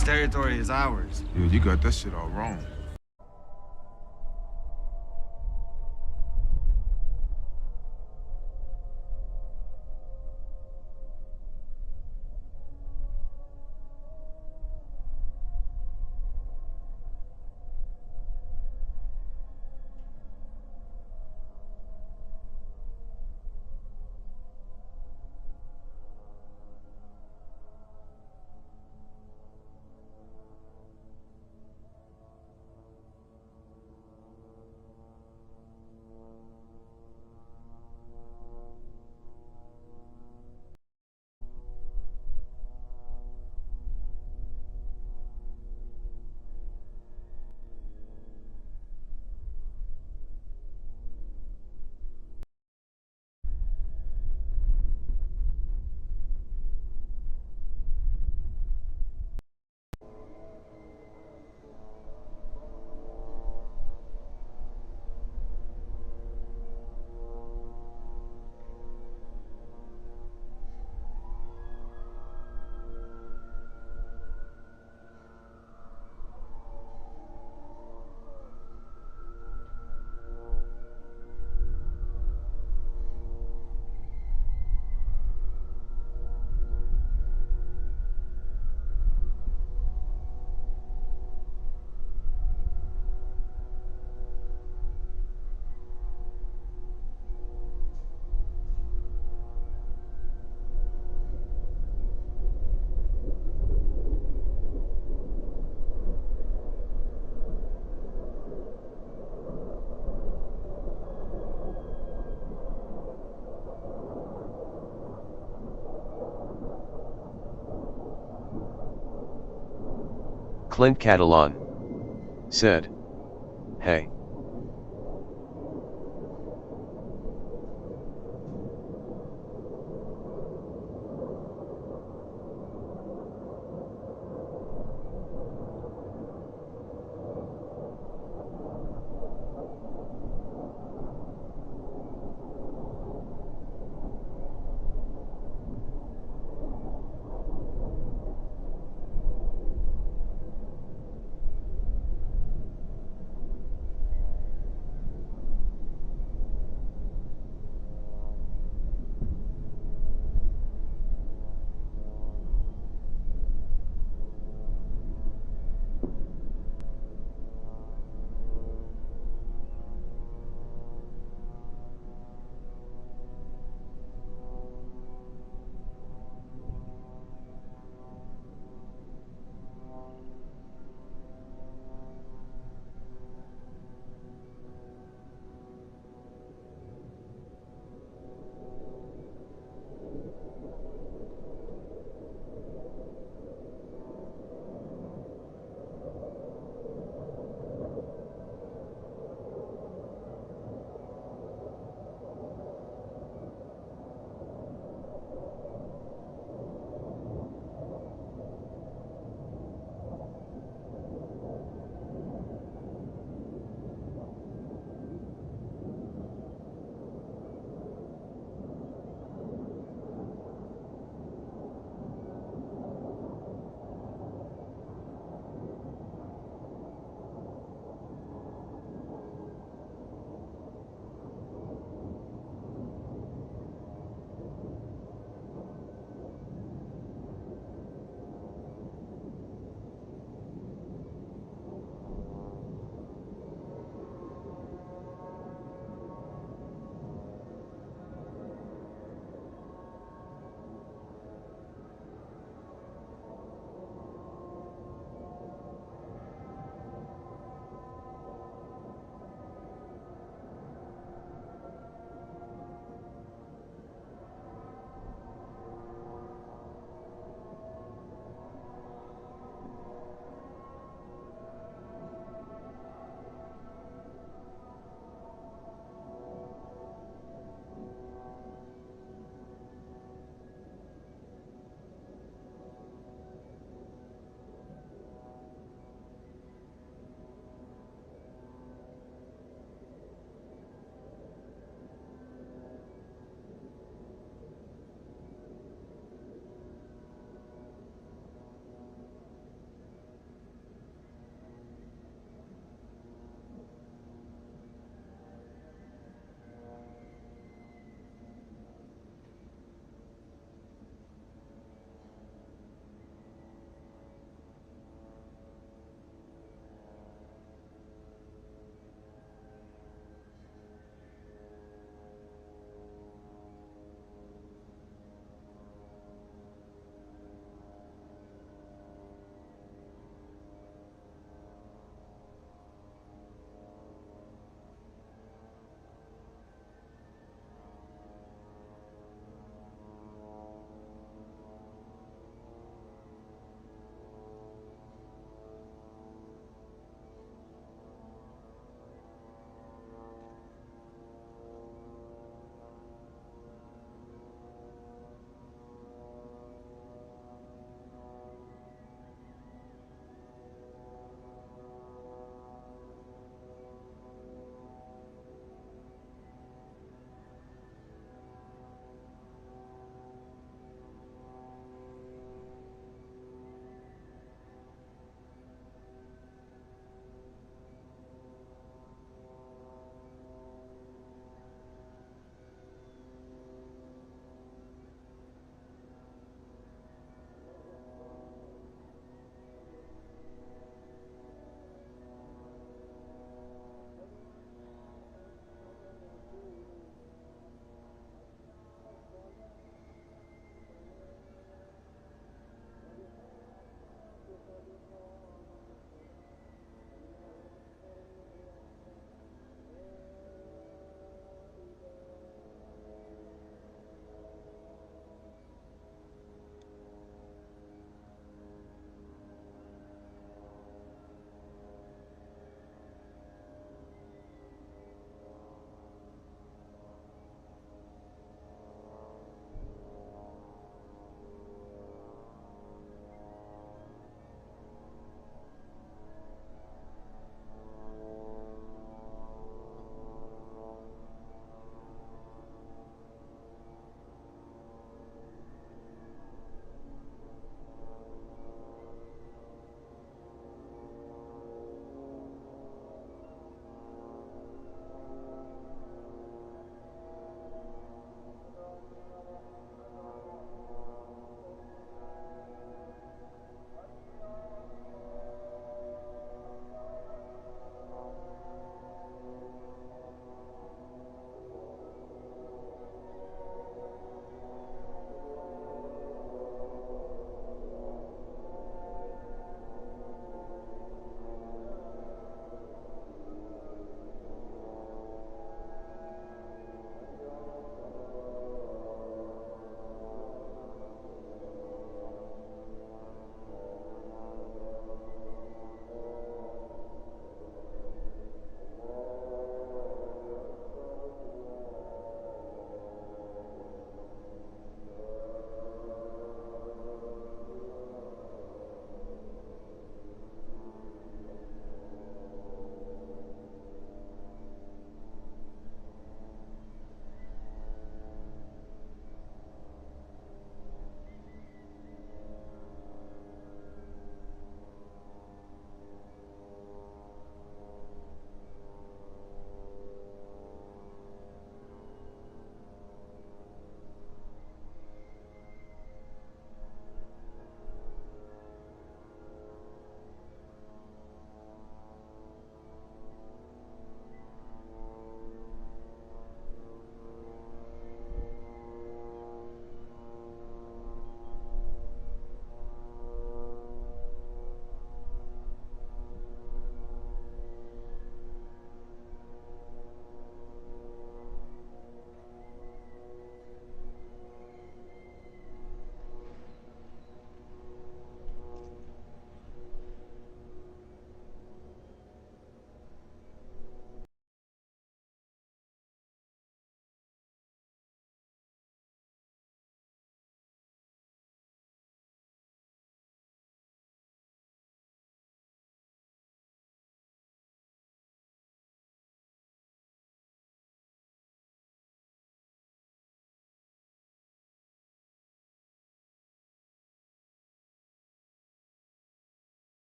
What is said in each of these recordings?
This territory is ours. Dude, you got that shit all wrong. Clint Catalan said, "Hey.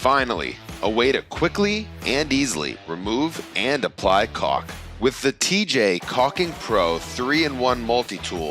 Finally, a way to quickly and easily remove and apply caulk. With the TJ Caulking Pro 3-in-1 multi-tool,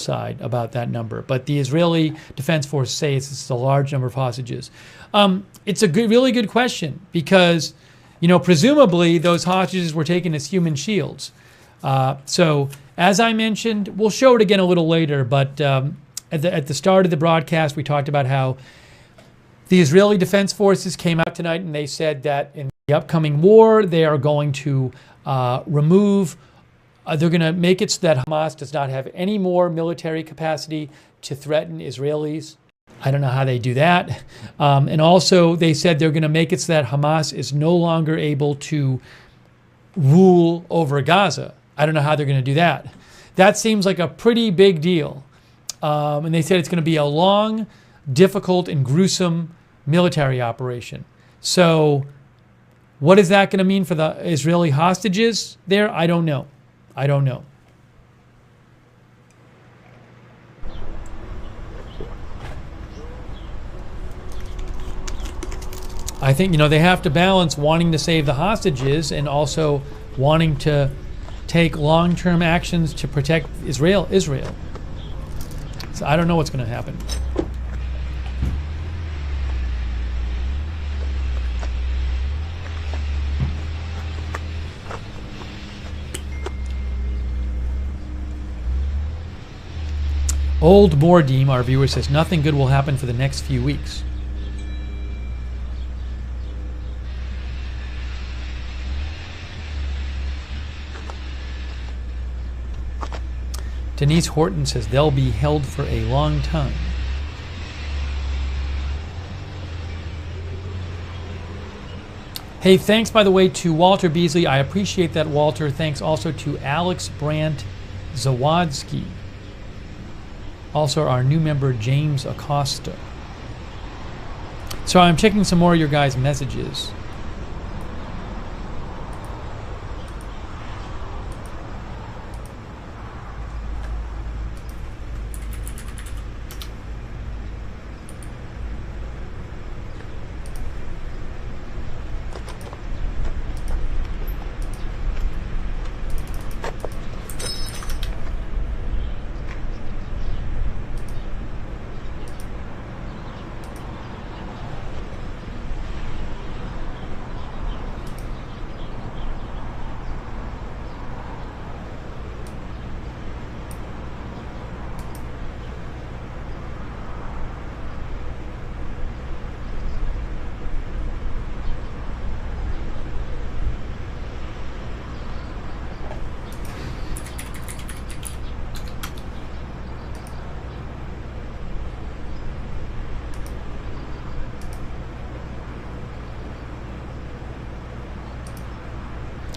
side about that number, but the Israeli Defense Force say it's a large number of hostages. It's a really good question because, presumably those hostages were taken as human shields. So as I mentioned, we'll show it again a little later, but at the start of the broadcast, we talked about how the Israeli Defense Forces came out tonight and they said that in the upcoming war, they are going to remove they're going to make it so that Hamas does not have any more military capacity to threaten Israelis. I don't know how they do that. And also, they said they're going to make it so that Hamas is no longer able to rule over Gaza. I don't know how they're going to do that. That seems like a pretty big deal. And they said it's going to be a long, difficult, and gruesome military operation. So what is that going to mean for the Israeli hostages there? I don't know. I don't know. I think, they have to balance wanting to save the hostages and also wanting to take long-term actions to protect Israel. So I don't know what's going to happen. Old Mordeem, our viewer, says nothing good will happen for the next few weeks. Denise Horton says they'll be held for a long time. Hey, thanks, by the way, to Walter Beasley. I appreciate that, Walter. Thanks also to Alex Brandt Zawadski. Also, our new member, James Acosta. So I'm checking some more of your guys' messages.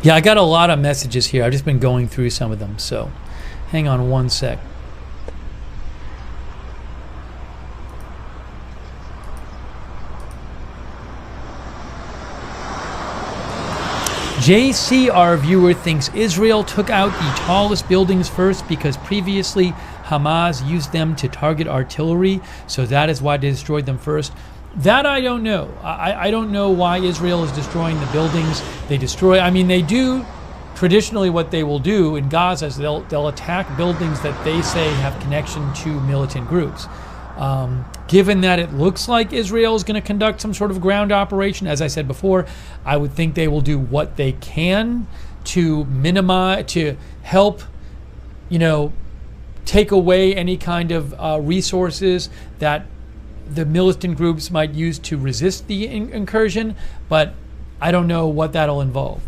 Yeah, I got a lot of messages here. I've just been going through some of them, so hang on one sec. JC, our viewer, thinks Israel took out the tallest buildings first because previously Hamas used them to target artillery, so that is why they destroyed them first. That I don't know. I don't know why Israel is destroying the buildings. They destroy, I mean, they do, traditionally what they will do in Gaza is they'll attack buildings that they say have connection to militant groups. Given that it looks like Israel is going to conduct some sort of ground operation, as I said before, I would think they will do what they can to minimize, to help, take away any kind of resources that the militant groups might use to resist the incursion, but I don't know what that'll involve.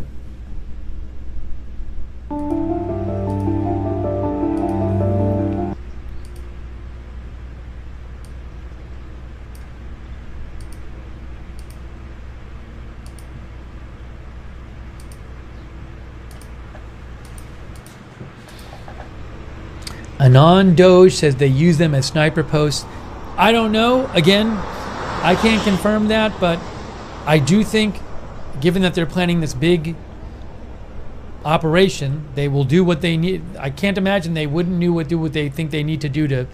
Anon Doge says they use them as sniper posts. I don't know. Again, I can't confirm that, but I do think, given that they're planning this big operation, they will do what they need. I can't imagine they wouldn't do what they think they need to do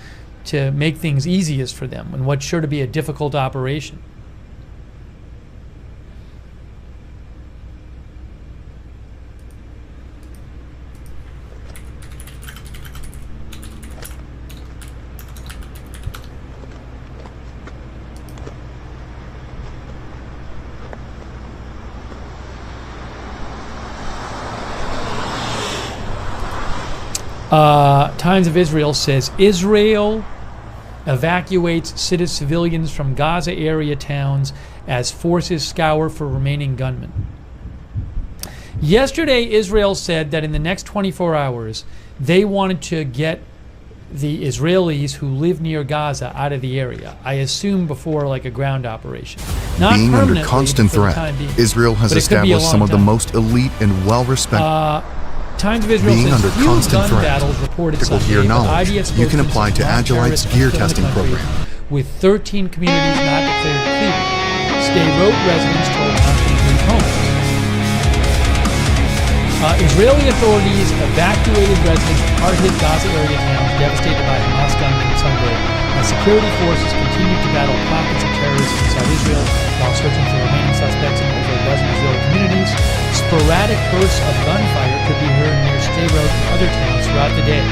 to make things easiest for them in what's sure to be a difficult operation. Times of Israel says Israel evacuates civilians from Gaza area towns as forces scour for remaining gunmen. Yesterday, Israel said that in the next 24 hours, they wanted to get the Israelis who live near Gaza out of the area. I assume before like a ground operation. Not being under constant threat, Israel has established some of the most elite and well-respected. Times of Israel being says under few constant gun threat. battles reported People Sunday, hear but knowledge. IDF You can apply to Agilite's gear testing program. With 13 communities not declared clear. Stay wrote residents told Humphrey leave homes. Israeli authorities evacuated residents of hard-hit Gaza area towns devastated by Hamas gunmen Sunday as security forces continued to battle pockets of terrorists inside Israel while searching for remaining suspects in over a dozen Israeli communities. Sporadic bursts of gunfire could be heard near Sderot and other towns throughout the day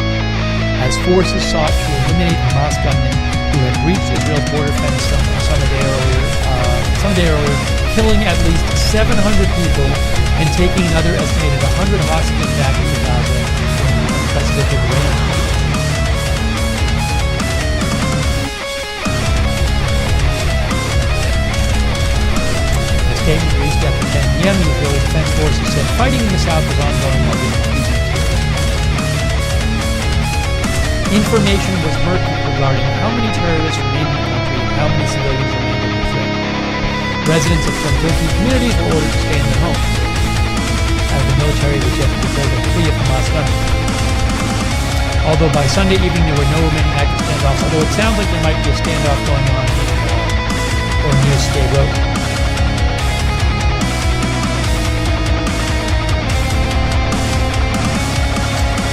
as forces sought to eliminate Hamas gunmen who had breached Israel's border fence some day earlier, killing at least 700 people and taking another estimated 100 hostages back into Gaza in the unprecedented range. The statement reached after 10 p.m. The Israeli Defense Forces said fighting in the south was ongoing while being information was murky regarding how many terrorists remained in the country and how many civilians remained in the threat. Residents of some Turkey communities were ordered to stay in their homes, as the military was yet to pull the free of Hamas gunners. Although by Sunday evening there were no remaining active standoffs, although it sounds like there might be a standoff going on or near Stay Road.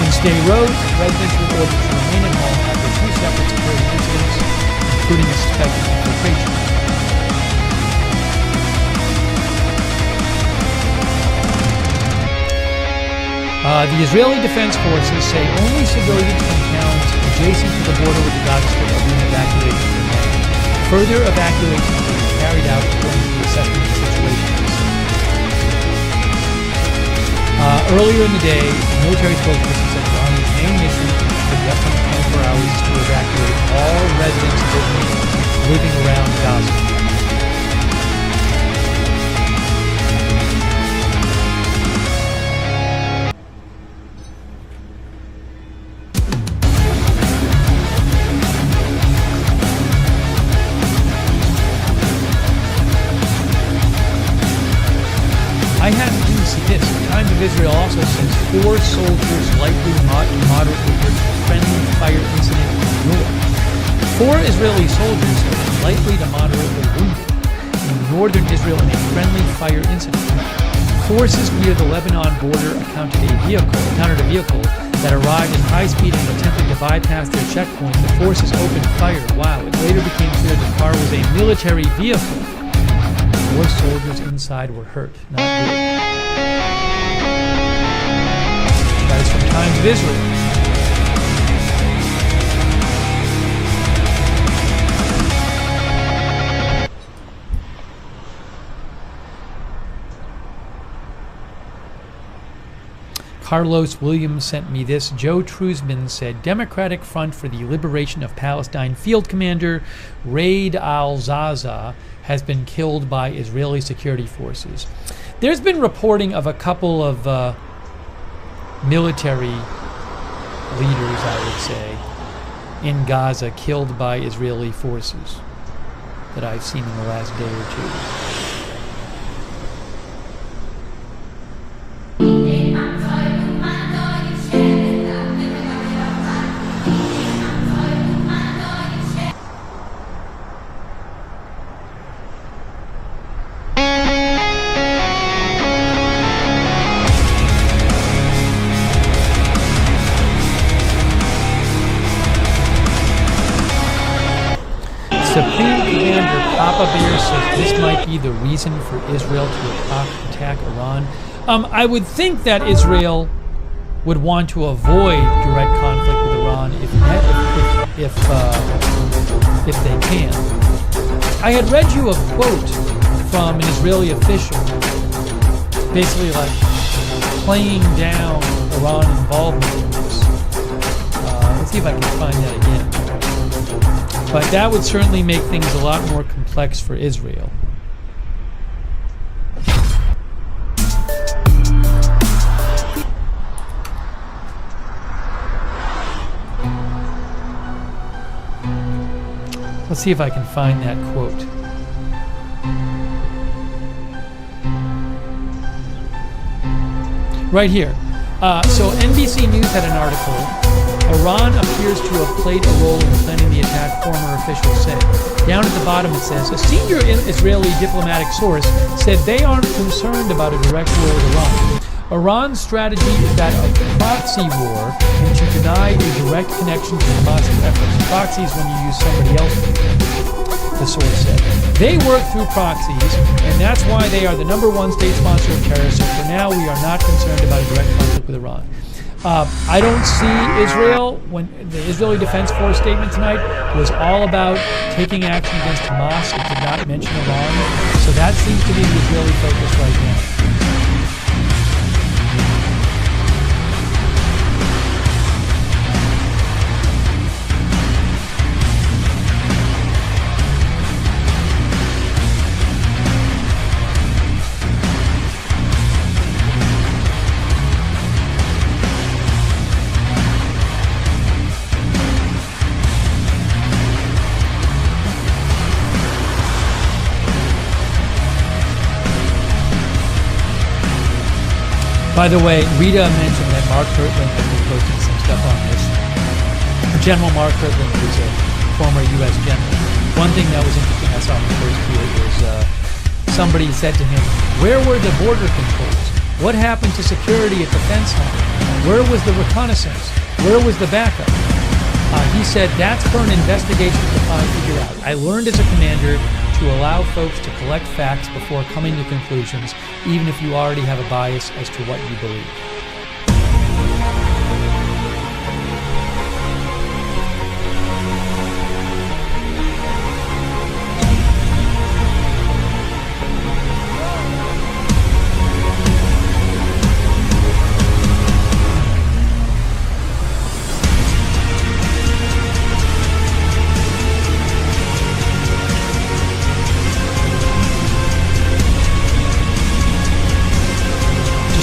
In Stay Road, residents were ordered to remain at home after 2 separate security incidents, including a suspected infiltration. The Israeli Defense Forces say only civilians from towns adjacent to the border with the Gaza Strip are being evacuated from the land. Further evacuations will be carried out according to the assessment of the situation. Earlier in the day, the military spokesperson said the Army's main mission for the upcoming 24 hours is to evacuate all residents living around Gaza. I had to see this. The Times of Israel also says 4 soldiers likely moderately hurt in a friendly fire incident in North. 4 Israeli soldiers likely to moderately wounded in northern Israel in a friendly fire incident. Forces near the Lebanon border encountered a vehicle that arrived in high speed and attempted to bypass their checkpoint. The forces opened fire. Wow! It later became clear the car was a military vehicle. 4 soldiers inside were hurt, not good. That is from Times of Israel. Carlos Williams sent me this. Joe Truzman said, Democratic Front for the Liberation of Palestine Field Commander Raid al-Zaza has been killed by Israeli security forces. There's been reporting of a couple of military leaders, I would say, in Gaza killed by Israeli forces that I've seen in the last day or two. Supreme Commander Papa Bear says this might be the reason for Israel to attack Iran. I would think that Israel would want to avoid direct conflict with Iran if they can. I had read you a quote from an Israeli official, basically like playing down Iran's involvement in this. Let's see if I can find that again. But that would certainly make things a lot more complex for Israel. Let's see if I can find that quote. Right here. So NBC News had an article. Iran appears to have played a role in planning the attack, former officials say. Down at the bottom it says, a senior Israeli diplomatic source said they aren't concerned about a direct war with Iran. Iran's strategy is that of proxy war and to deny a direct connection to Hamas efforts. Proxy is when you use somebody else, the source said. They work through proxies, and that's why they are the #1 state sponsor of terrorism. So for now, we are not concerned about a direct conflict with Iran. I don't see Israel, when the Israeli Defense Force statement tonight was all about taking action against Hamas. It did not mention Iran. So that seems to be the Israeli focus right now. By the way, Rita mentioned that Mark Kirtland was posting some stuff on this. General Mark Kirtland was a former U.S. general. One thing that was interesting I saw in the first period was somebody said to him, "Where were the border controls? What happened to security at the fence line? Where was the reconnaissance? Where was the backup?" He said, "That's for an investigation to figure out. I learned as a commander to allow folks to collect facts before coming to conclusions, even if you already have a bias as to what you believe."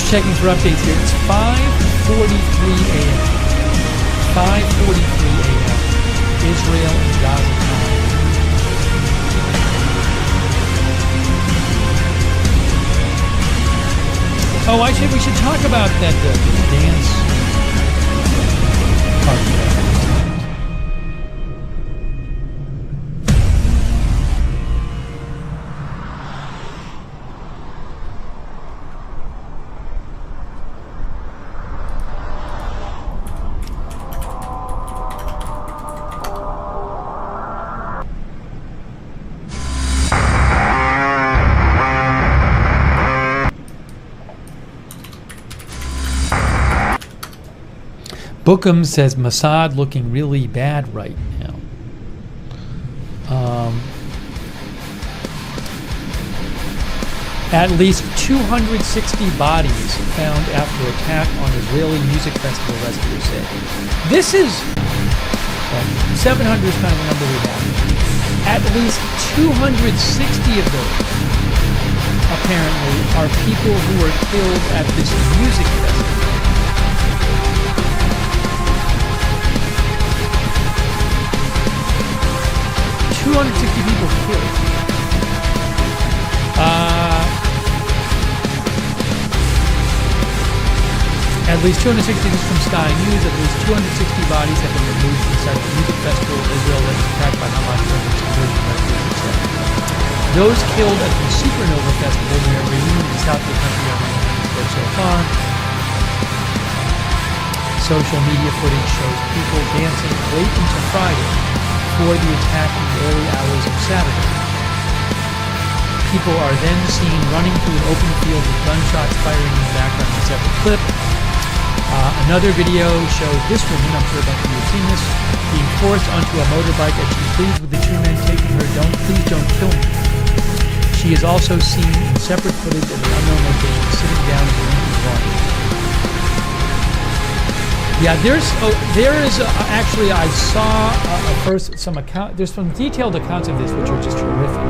Checking for updates here. It's 5:43 a.m. 5:43 a.m. Israel and Gaza time. Oh, we should talk about that dance part of that. Bookham says Mossad looking really bad right now. At least 260 bodies found after attack on Israeli music festival, rescuers say. This is 700 is kind of the number we have. At least 260 of those apparently are people who were killed at this music festival. 260 people killed. At least 260, this is from Sky News, at least 260 bodies have been removed from the site of the music festival in Israel that was attacked by Hamas during its conversion rescuers, etc. Those killed at the Supernova Festival near Reunion in the south of the country are reported so far. Social media footage shows people dancing late into Friday before the attack in the early hours of Saturday. People are then seen running through an open field with gunshots firing in the background of a separate clip. Another video shows this woman, I'm sure a bunch of you have seen this, being forced onto a motorbike as she pleads with the two men taking her, "Please don't kill me." She is also seen in separate footage at an unknown location sitting down in the Lincoln Garden. Yeah, actually I saw there's some detailed accounts of this which are just horrific.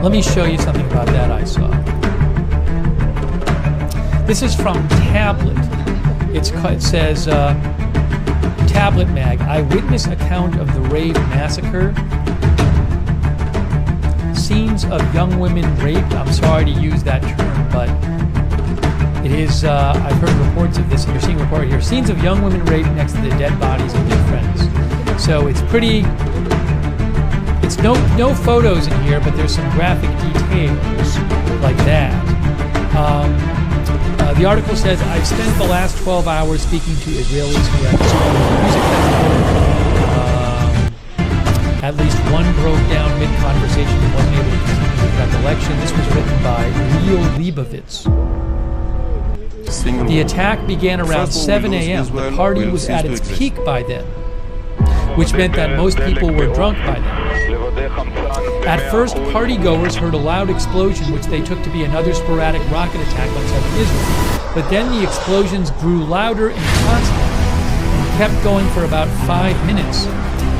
Let me show you something about that I saw. This is from Tablet. It says, Tablet Mag, eyewitness account of the rave massacre. Scenes of young women raped. I'm sorry to use that term, but it is, I've heard reports of this, and you're seeing a report here. Scenes of young women raped next to the dead bodies of their friends. So it's pretty, it's no photos in here, but there's some graphic details like that. The article says, I've spent the last 12 hours speaking to Israelis who had music festival. At least one broke down mid-conversation and wasn't able to continue with recollection. This was written by Leo Leibovitz. The attack began around 7 a.m. The party was at its peak by then, which meant that most people were drunk by then. At first, partygoers heard a loud explosion, which they took to be another sporadic rocket attack on southern Israel. But then the explosions grew louder and constant and kept going for about 5 minutes.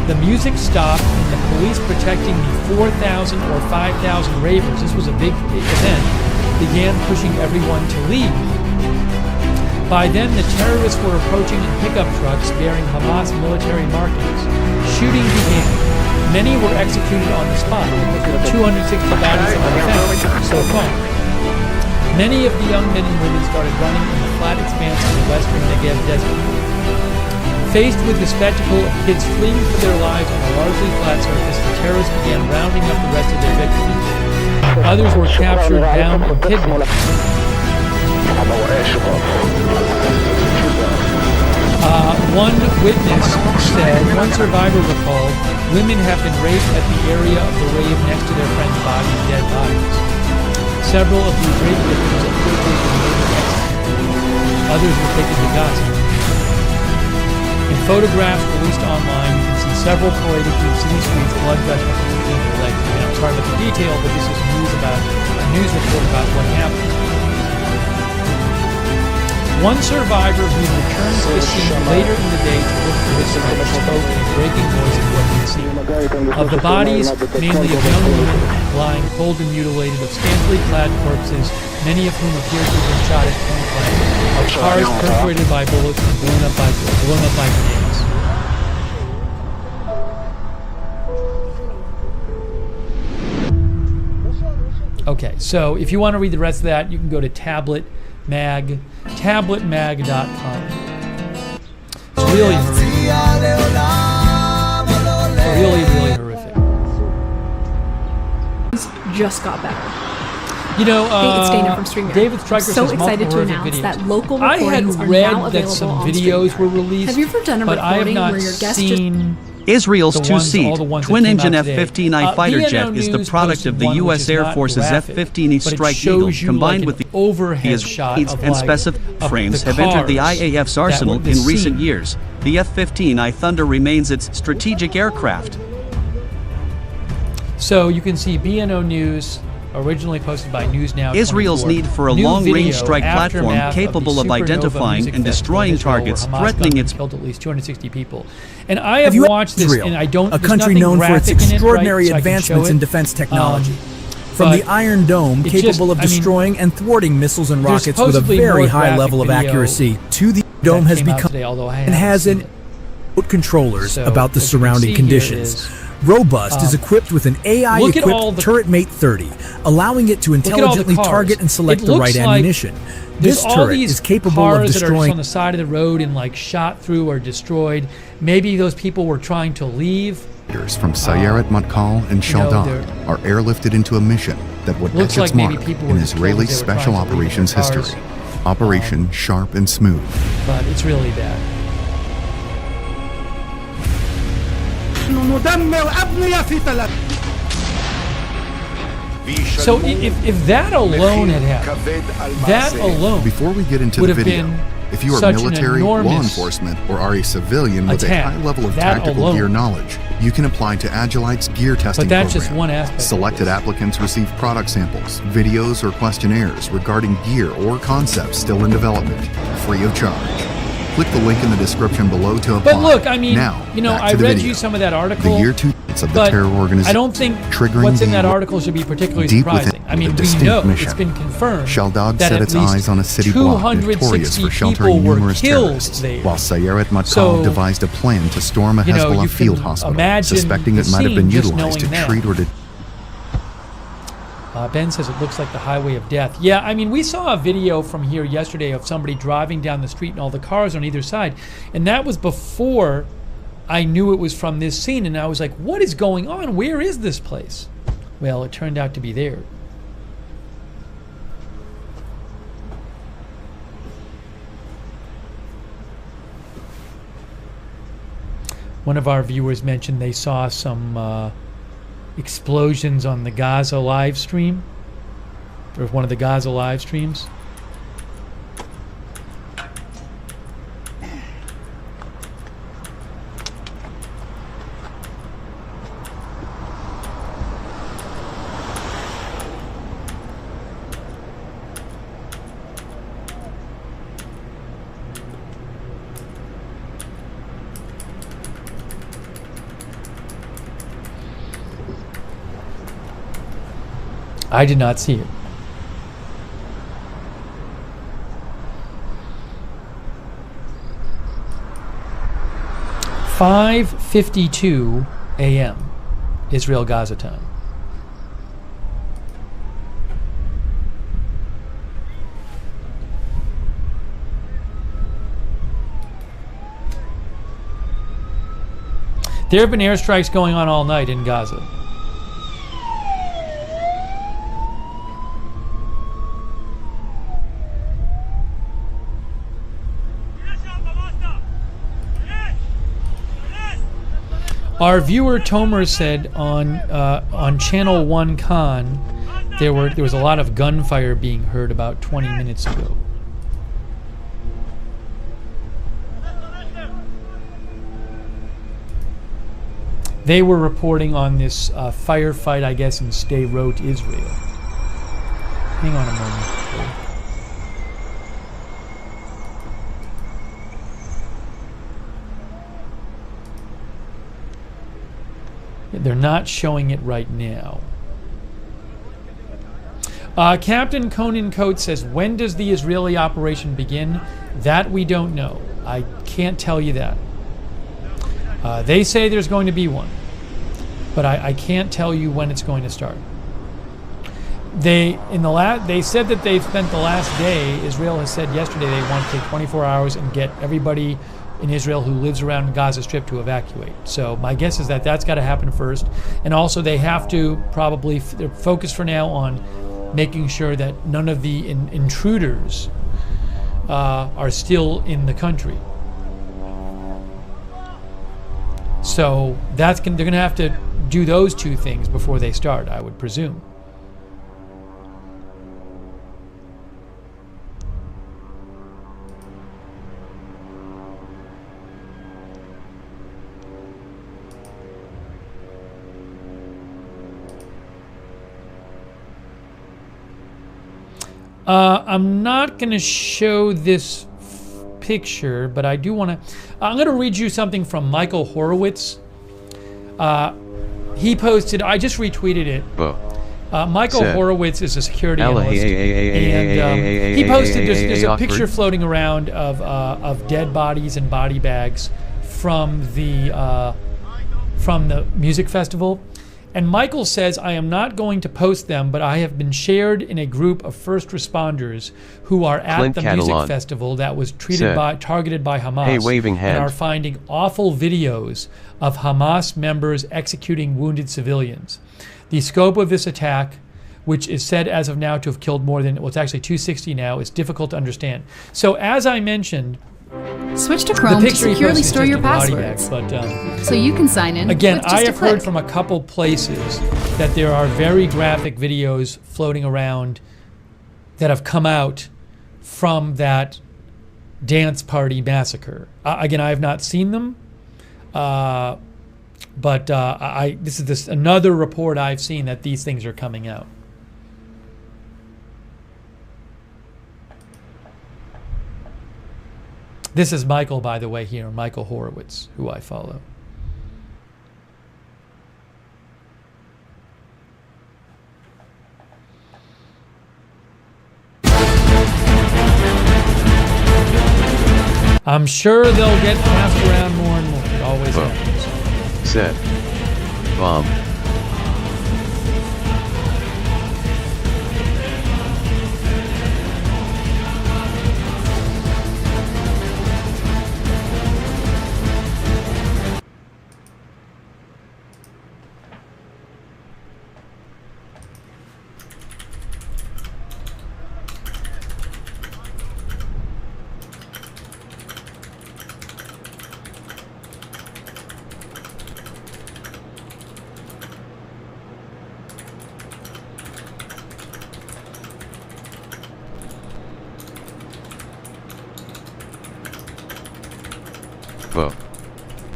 The music stopped, and the police protecting the 4,000 or 5,000 ravers, this was a big event, began pushing everyone to leave. By then, the terrorists were approaching in pickup trucks bearing Hamas military markings. Shooting began. Many were executed on the spot. There were 260 bodies have been found so far. Many of the young men and women started running in the flat expanse of the western Negev desert. Faced with the spectacle of kids fleeing for their lives on a largely flat surface, the terrorists began rounding up the rest of their victims. Others were captured, bound, and kidnapped. One witness said, one survivor recalled, women have been raped at the area of the rave next to their friends' bodies, dead bodies. Several of these rape victims have quickly been later executed. Others were taken to Gaza. In photographs released online, you can see several paraded through city streets, blood gushing from between their legs. I mean, I'm sorry about the detail, but this is a news report about what happened. One survivor who returned to the scene later in the day to look for his friend spoke in a breaking voice of what he'd seen. Of the bodies, mainly of young women, lying cold and mutilated, of scantily clad corpses, many of whom appeared to have been shot at point blank, of cars perforated by bullets and blown up by grenades. Okay, so if you want to read the rest of that, you can go to tabletmag.com. It's really horrific. Just got better. You know, it's Dana from Streamer. David Stryker so says excited to announce videos. that local I recordings had are read now that available some on videos StreamYard. were released. Have you ever done a but I have recording not where your guest seen Israel's the ones- two-seat, all the ones that twin-engine came out today. F-15I fighter BNO jet is the News product posted of the one which U.S. is Air not Force's graphic, F-15E but it Strike shows Eagle, you combined like with an the overhead shot needs of and like, specific of frames the have entered the cars IAF's that arsenal were the in recent scene. years. The F-15I Thunder remains its strategic aircraft. So you can see BNO News, originally posted by News Now. Israel's 24. need for a New long-range video, strike platform aftermath capable of of the identifying Supernova and music destroying festival in Israel, targets where Hamas threatening gunnmen its killed at least 260 people. And I have you watched this, Israel, and I don't. a there's country nothing known for its graphic in it, extraordinary right, so I can show advancements in it. defense technology. From but the Iron Dome, it capable of just- I mean, destroying and thwarting missiles and there's rockets with a supposedly very more high graphic level of video accuracy, to the that dome has came out become today, although I and haven't has seen an it. controllers So, about the as you can surrounding see conditions. here is, Robust is equipped with an look at all AI-equipped the- turret mate 30, allowing it to all the intelligently cars. target and select It the looks right like ammunition. There's This all turret these is capable cars of that are just destroying on the side of the road and like shot through or destroyed. Maybe those people were trying to leave. From Sayeret Matkal and you know, Shaldon they're- are airlifted into a mission that would Looks etch its like maybe mark people in were just killed Israeli as they were Special trying to leave Operations their cars. history. Operation Sharp and Smooth. But it's really bad. So if that alone had happened, that alone Before we get into would the have video, been if you are such an military, law enormous enforcement, or are a civilian with a attack, high level of that tactical alone. gear knowledge, you can apply to Agilite's gear testing But that's program. just one aspect of Selected this. applicants receive product samples, videos, or questionnaires regarding gear or concepts still in development, free of charge. Click the link in the description below to apply. But look, I mean, now, you know, back I to the read video. you some of that article. The year 2 of the but terror organization. I don't think triggering what's in the that article should be particularly deep within surprising. I mean, the we distinct know mission. it's been confirmed Sheldad that set at its least eyes on a city block notorious 260 for sheltering people were numerous killed terrorists, there. while Sayeret Matkal So, devised a plan to storm a you know, Hezbollah you field can hospital, imagine suspecting the it might have been scene just utilized to knowing that. treat or to Ben says it looks like the highway of death. Yeah, I mean, we saw a video from here yesterday of somebody driving down the street and all the cars on either side. And that was before I knew it was from this scene. And I was like, what is going on? Where is this place? Well, it turned out to be there. One of our viewers mentioned they saw some explosions on the Gaza live stream, or one of the Gaza live streams. I did not see it. (5:52 a.m.) Israel-Gaza time. There have been airstrikes going on all night in Gaza. Our viewer Tomer said on Channel 1 Khan there was a lot of gunfire being heard about 20 minutes ago. They were reporting on this firefight, I guess, in Sderot, Israel. Hang on a moment. They're not showing it right now. Captain Conan Coates says, when does the Israeli operation begin? That we don't know. I can't tell you that. They say there's going to be one, but I can't tell you when it's going to start. They said that they've spent the last day. Israel has said yesterday they want to take 24 hours and get everybody in Israel who lives around Gaza Strip to evacuate. So my guess is that that's got to happen first, and also they have to probably they're focused for now on making sure that none of the intruders are still in the country. So they're going to have to do those two things before they start, I would presume. I'm not going to show this picture, but I do want to. I'm going to read you something from Michael Horowitz. He posted. I just retweeted it. Michael Horowitz is a security analyst, and he posted. There's a picture floating around of dead bodies and body bags from the music festival. And Michael says, I am not going to post them, but I have been shared in a group of first responders who are at the music festival that was targeted by Hamas and are finding awful videos of Hamas members executing wounded civilians. The scope of this attack, which is said as of now to have killed more than, well, it's actually 260 now, is difficult to understand. So as I mentioned, switch to Chrome to securely store your passwords, so you can sign in. Again, with just I a have click. heard from a couple places that there are very graphic videos floating around that have come out from that dance party massacre. Again, I have not seen them, but this is another report I've seen that these things are coming out. This is Michael, by the way, here, Michael Horowitz, who I follow. I'm sure they'll get passed around more and more. It always happens. Said. Bomb.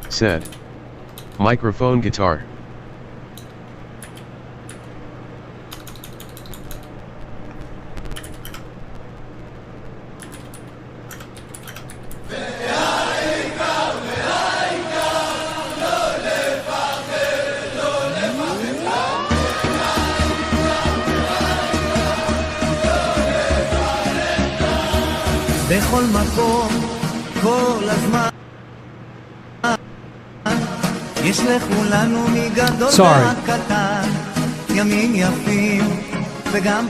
Said. Microphone guitar. בכל מקום, כל הזמן ישלחו לנו מגדול Sorry. ועד קטן, ימים יפים וגם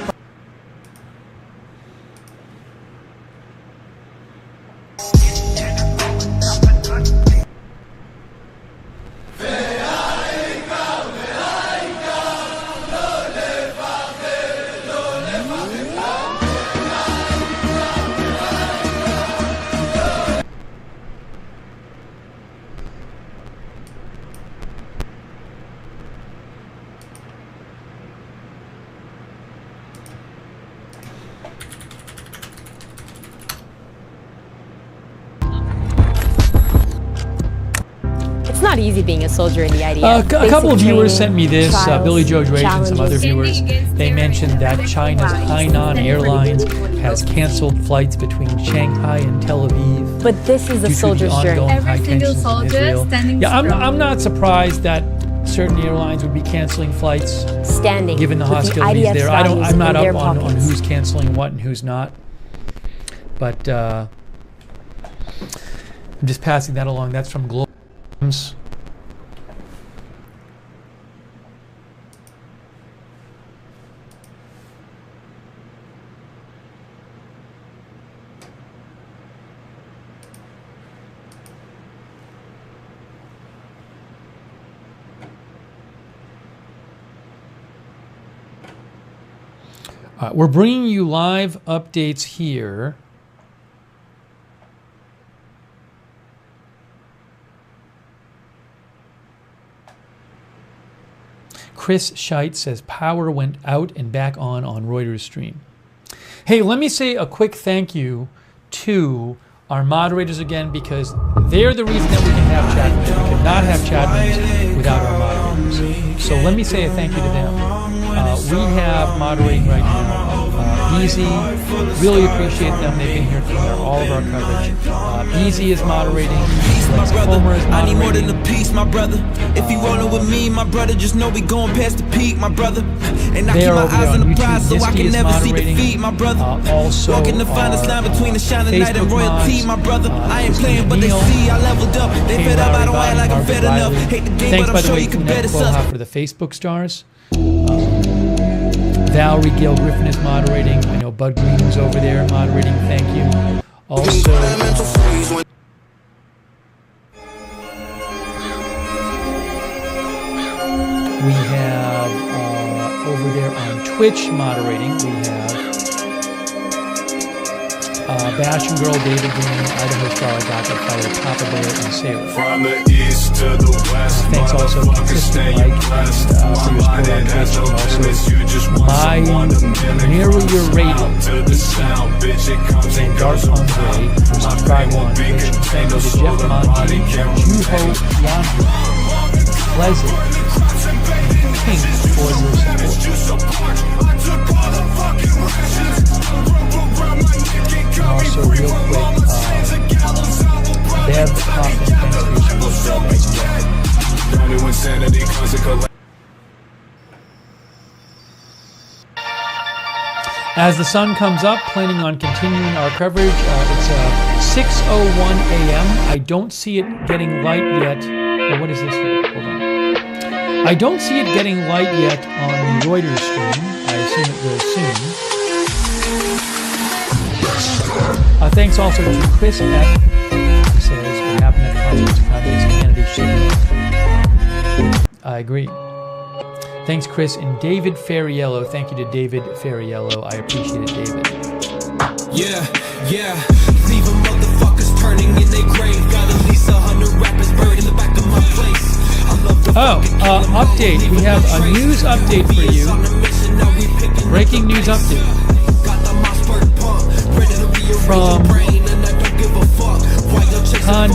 It's not easy being a soldier in the IDF. A couple of viewers sent me this, trials, Billy Joe Drake and some other challenges. viewers. They mentioned that China's Hainan Airlines has canceled flights between Shanghai and Tel Aviv. But this is a due to the soldier's journey. ongoing high Every single tensions in soldier Israel. standing Yeah, strong. I'm not surprised that certain airlines would be canceling flights Standing given the with hostilities IDF's there. values I'm not in up their on pockets. who's canceling what and who's not. But I'm just passing that along. That's from Global Times. We're bringing you live updates here. Chris Scheit says power went out and back on Reuters stream. Hey, let me say a quick thank you to our moderators again, because they're the reason that we can have chat rooms. We could not have chat rooms without our moderators. So let me say a thank you to them. We have moderating right now Easy, really appreciate them. They've been here for all of our coverage. Easy is moderating. Lex Homer is moderating. I need more than a piece, my brother. If you rolling with me, my brother, just know we going past the peak, my brother. And I keep my eyes on the prize, so I can never see defeat, my brother. Also, walking the finest line between the shining light and Facebook royalty, mods, my brother. I ain't Christine playing, but they Neal, see I leveled up. They fed up, I don't act like I'm fed enough. Hate the game, Thanks, but by I'm the sure way, you can Net bet it's Quillha us. for the Facebook stars. Valerie Gail Griffin is moderating. I know Bud Green was over there moderating. Thank you. Also, we have over there on Twitch moderating. We have Bash and Girl, David Green, Idaho Star, Agata Fire, Papa Bear, and Sailor. From the east to the west, thanks also to Kristen Mike for your support on Twitch, and also my Narrator Radio, and Dark Andre for subscribing on Twitch, and thank you to Jeff Monty, Juho Yanhu, Pleasant, and King for your support. And also, real quick, Bev Coffin, thanks for your support, Bev, as the sun comes up, planning on continuing our coverage. It's 6:01 a.m. I don't see it getting light yet. Oh, what is this here? Hold on. I don't see it getting light yet on the Reuters stream. I assume it will soon. Thanks also to Chris F. Who says, what happened at the Conference of Candidates? I agree. Thanks, Chris. And David Ferriello. Thank you to David Ferriello. I appreciate it, David. Yeah. Leave a motherfuckers turning in their grave. Got at least 100 rappers buried in the back of my place. Update. We have a news update for you. Breaking news update. From Con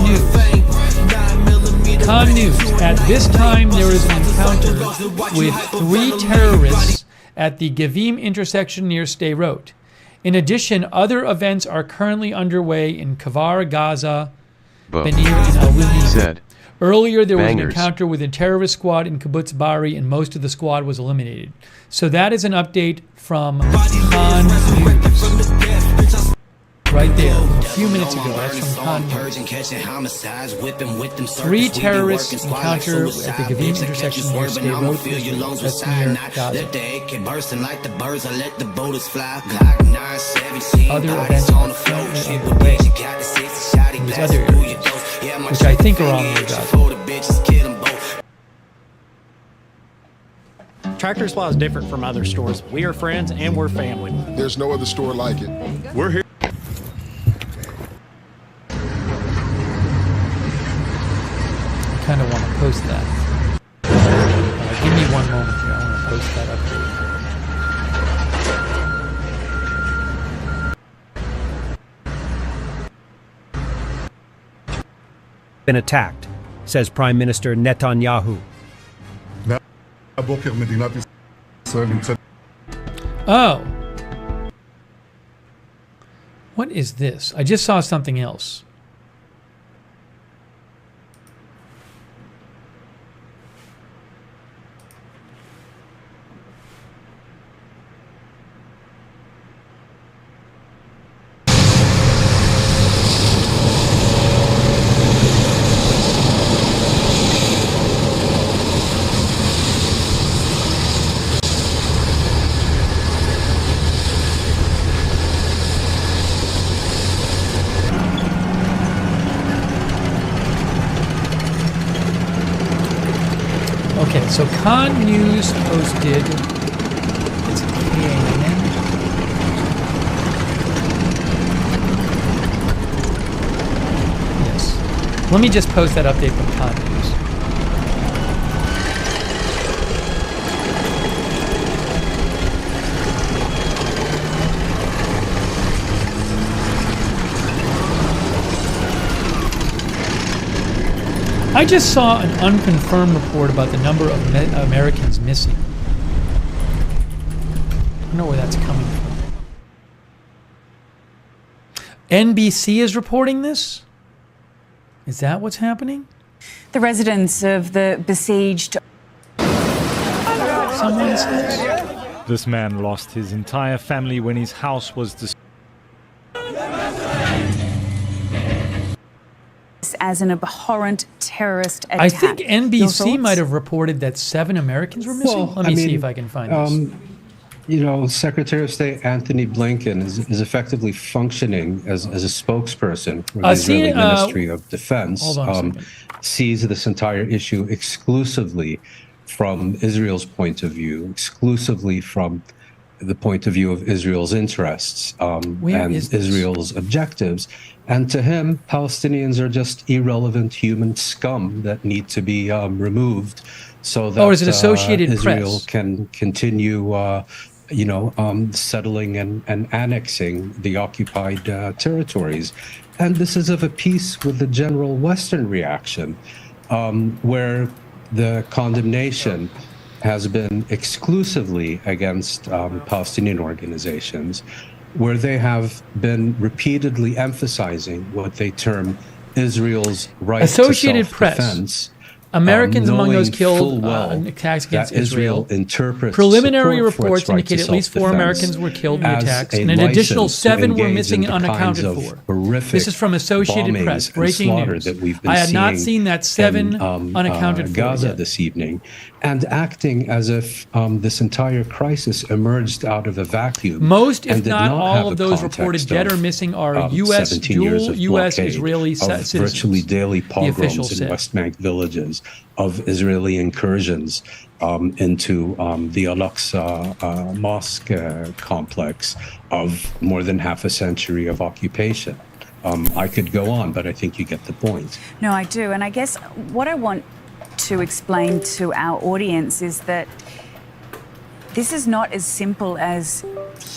News. At this time, there is an encounter with 3 terrorists at the Gavim intersection near Stay Road. In addition, other events are currently underway in Kavar, Gaza, Benir, and Al-Wini. Earlier, there was an encounter with a terrorist squad in Kibbutz Bari, and most of the squad was eliminated. So that is an update from Con News. right there, a few minutes ago. That's from Khan News. 3 terrorists encounter at the Gavin intersection near State Road. That's near Gaza. Other events are currently underway in these other areas, which I think are on near Gaza. Tractor Supply is different from other stores. We are friends and we're family. There's no other store like it. We're here. I kind of want to post that. Give me one moment here. I want to post that update. Been attacked, says Prime Minister Netanyahu. Oh. What is this? I just saw something else. Okay, so Khan News posted, it's KAN. Yes. Let me just post that update from Khan News. I just saw an unconfirmed report about the number of Americans missing. I don't know where that's coming from. NBC is reporting this? Is that what's happening? The residents of the besieged... Someone says? This man lost his entire family when his house was destroyed. As an abhorrent terrorist attack. I think NBC might have reported that 7 Americans were missing. Well, Let me see if I can find this. You know, Secretary of State Anthony Blinken is effectively functioning as a spokesperson for the Israeli Ministry of Defense. Sees this entire issue exclusively from Israel's point of view, exclusively from the point of view of Israel's interests and Israel's objectives. And to him, Palestinians are just irrelevant human scum that need to be removed so that is it Associated Israel Press? Can continue, settling and annexing the occupied territories. And this is of a piece with the general Western reaction, where the condemnation has been exclusively against Palestinian organizations, where they have been repeatedly emphasizing what they term Israel's right Associated to Press. self-defense. Americans among those killed in attacks against Israel. Preliminary reports indicate at least 4 Americans were killed in the attacks, and an additional 7 were missing and unaccounted for. This is from Associated Press, breaking news. I had not seen that 7 unaccounted for Gaza yet. this evening, and acting as if this entire crisis emerged out of a vacuum. Most, if not all, of those reported dead or missing are U.S. dual U.S.-Israeli citizens. Virtually daily pogroms in said. West Bank villages, of Israeli incursions into the Al-Aqsa mosque complex, of more than half a century of occupation. I could go on, but I think you get the point. No, I do. And I guess what I want to explain to our audience is that this is not as simple as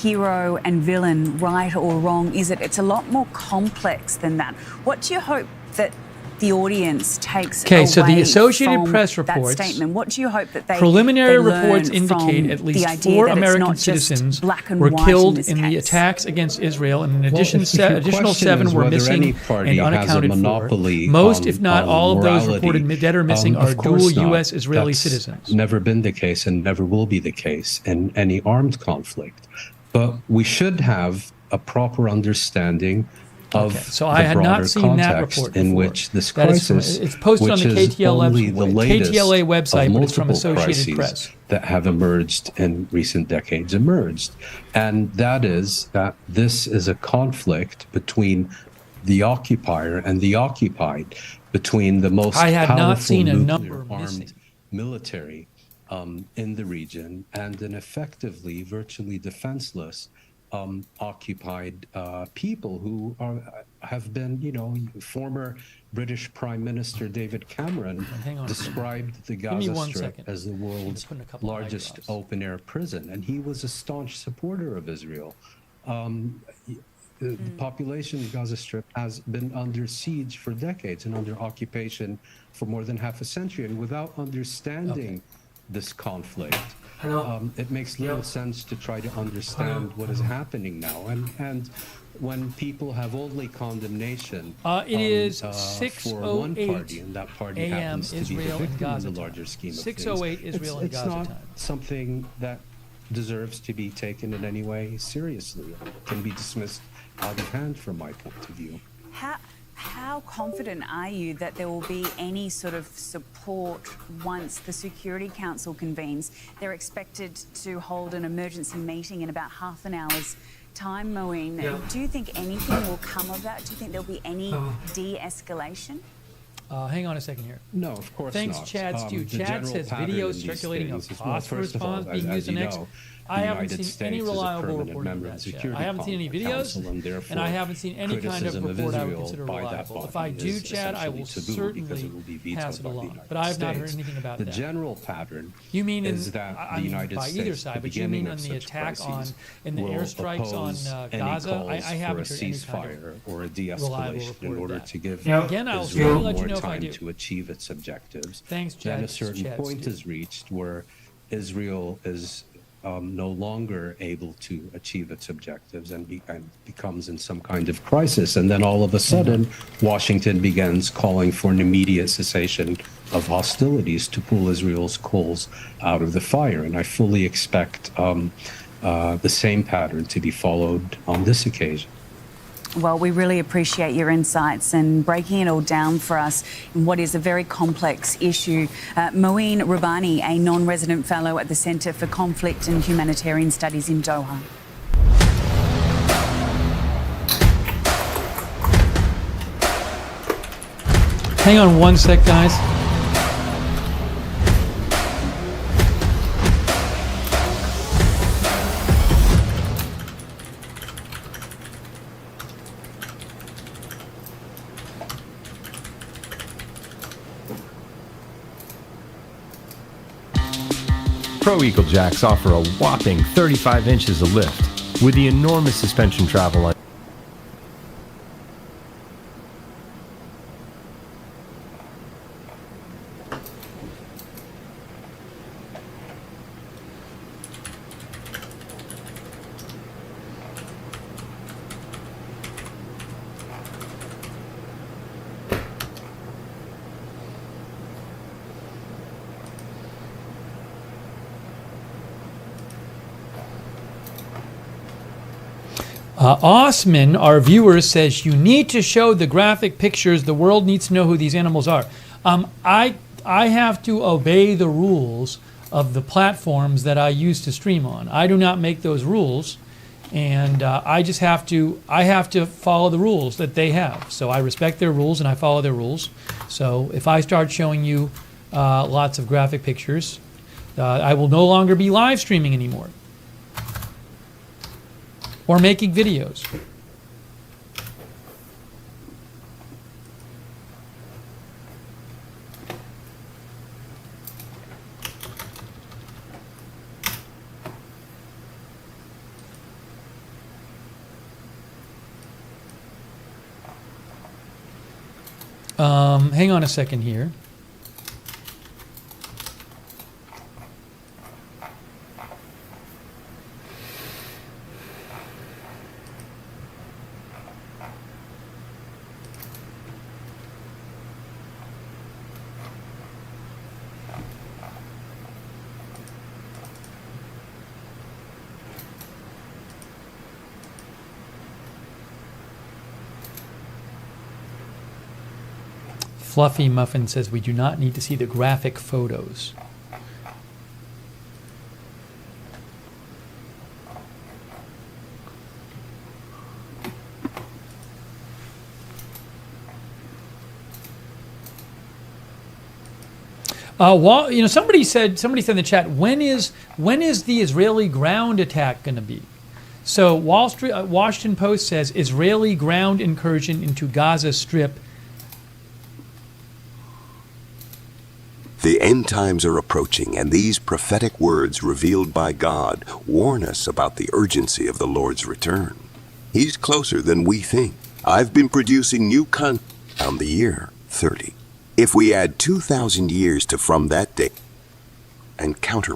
hero and villain, right or wrong, is it? It's a lot more complex than that. What do you hope that the audience takes away so the Associated from Press that reports, statement? What do you hope that they preliminary learn reports indicate from at least the idea 4 that it's American not just citizens black and were white killed this in the case? attacks against Israel, and in addition, Well, if your additional question 7 is were whether missing any party and has a unaccounted for. monopoly Most, if not on all, of those morality, reported dead or missing of are course dual not. U.S.-Israeli That's citizens. never been the case and never will be the case in any armed conflict. But we should have a proper understanding of so the I had broader not seen that context report in before. which this That is crisis, it's posted on which the is only the latest KTLA website, of but it's from multiple Associated crises Press. that have emerged in recent decades emerged. And that is that this is a conflict between the occupier and the occupied, between the most I had powerful not seen a number nuclear-armed missing. military in the region and an effectively virtually defenseless occupied people who have been, former British Prime Minister David Cameron described the Gaza Strip as the world's largest open-air prison, and he was a staunch supporter of Israel. The population of Gaza Strip has been under siege for decades and under occupation for more than half a century, and without understanding this conflict, it makes little sense to try to understand what is happening now. And when people have only condemnation it is for one party, and that party a.m. happens to Israel be the and victim Gaza in the time. larger scheme of 6:08 things, Israel and it's Gaza not time. something that deserves to be taken in any way seriously. It can be dismissed out of hand from my point of view. How confident are you that there will be any sort of support once the Security Council convenes? They're expected to hold an emergency meeting in about half an hour's time, Moeen. Do you think anything will come of that? Do you think there'll be any de-escalation? Hang on a second here. No, of course Thanks, not. Chad Stew. Chad says videos circulating of phosphorus bombs being used in X. I haven't seen any reliable reporting of that, Chad. I haven't seen any videos, and I haven't seen any kind of report I would consider reliable. If I do, Chad, I will certainly pass it along. But I have not heard anything about that. The general pattern you mean is that the United by States, either side, but you mean on the attack in the airstrikes on Gaza? I haven't heard any kind of or a de-escalation in order to give Again, I'll Israel let you more know if I time do. to achieve its objectives. Thanks, Chad. Then a certain point is reached where Israel is no longer able to achieve its objectives and becomes in some kind of crisis. And then all of a sudden, Washington begins calling for an immediate cessation of hostilities to pull Israel's coals out of the fire. And I fully expect the same pattern to be followed on this occasion. Well, we really appreciate your insights and breaking it all down for us in what is a very complex issue. Moeen Rabbani, a non-resident fellow at the Centre for Conflict and Humanitarian Studies in Doha. Hang on one sec, guys. Pro Eagle Jacks offer a whopping 35 inches of lift with the enormous suspension travel on. Osman, our viewer, says you need to show the graphic pictures. The world needs to know who these animals are. I have to obey the rules of the platforms that I use to stream on. I do not make those rules, and I just have to follow the rules that they have. So I respect their rules and I follow their rules. So if I start showing you lots of graphic pictures, I will no longer be live streaming anymore. Or making videos. Hang on a second here. Fluffy Muffin says we do not need to see the graphic photos. Somebody said in the chat, when is the Israeli ground attack going to be? So Washington Post says Israeli ground incursion into Gaza Strip. The end times are approaching, and these prophetic words revealed by God warn us about the urgency of the Lord's return. He's closer than we think. I've been producing new content around the year 30. If we add 2,000 years to from that day and counter.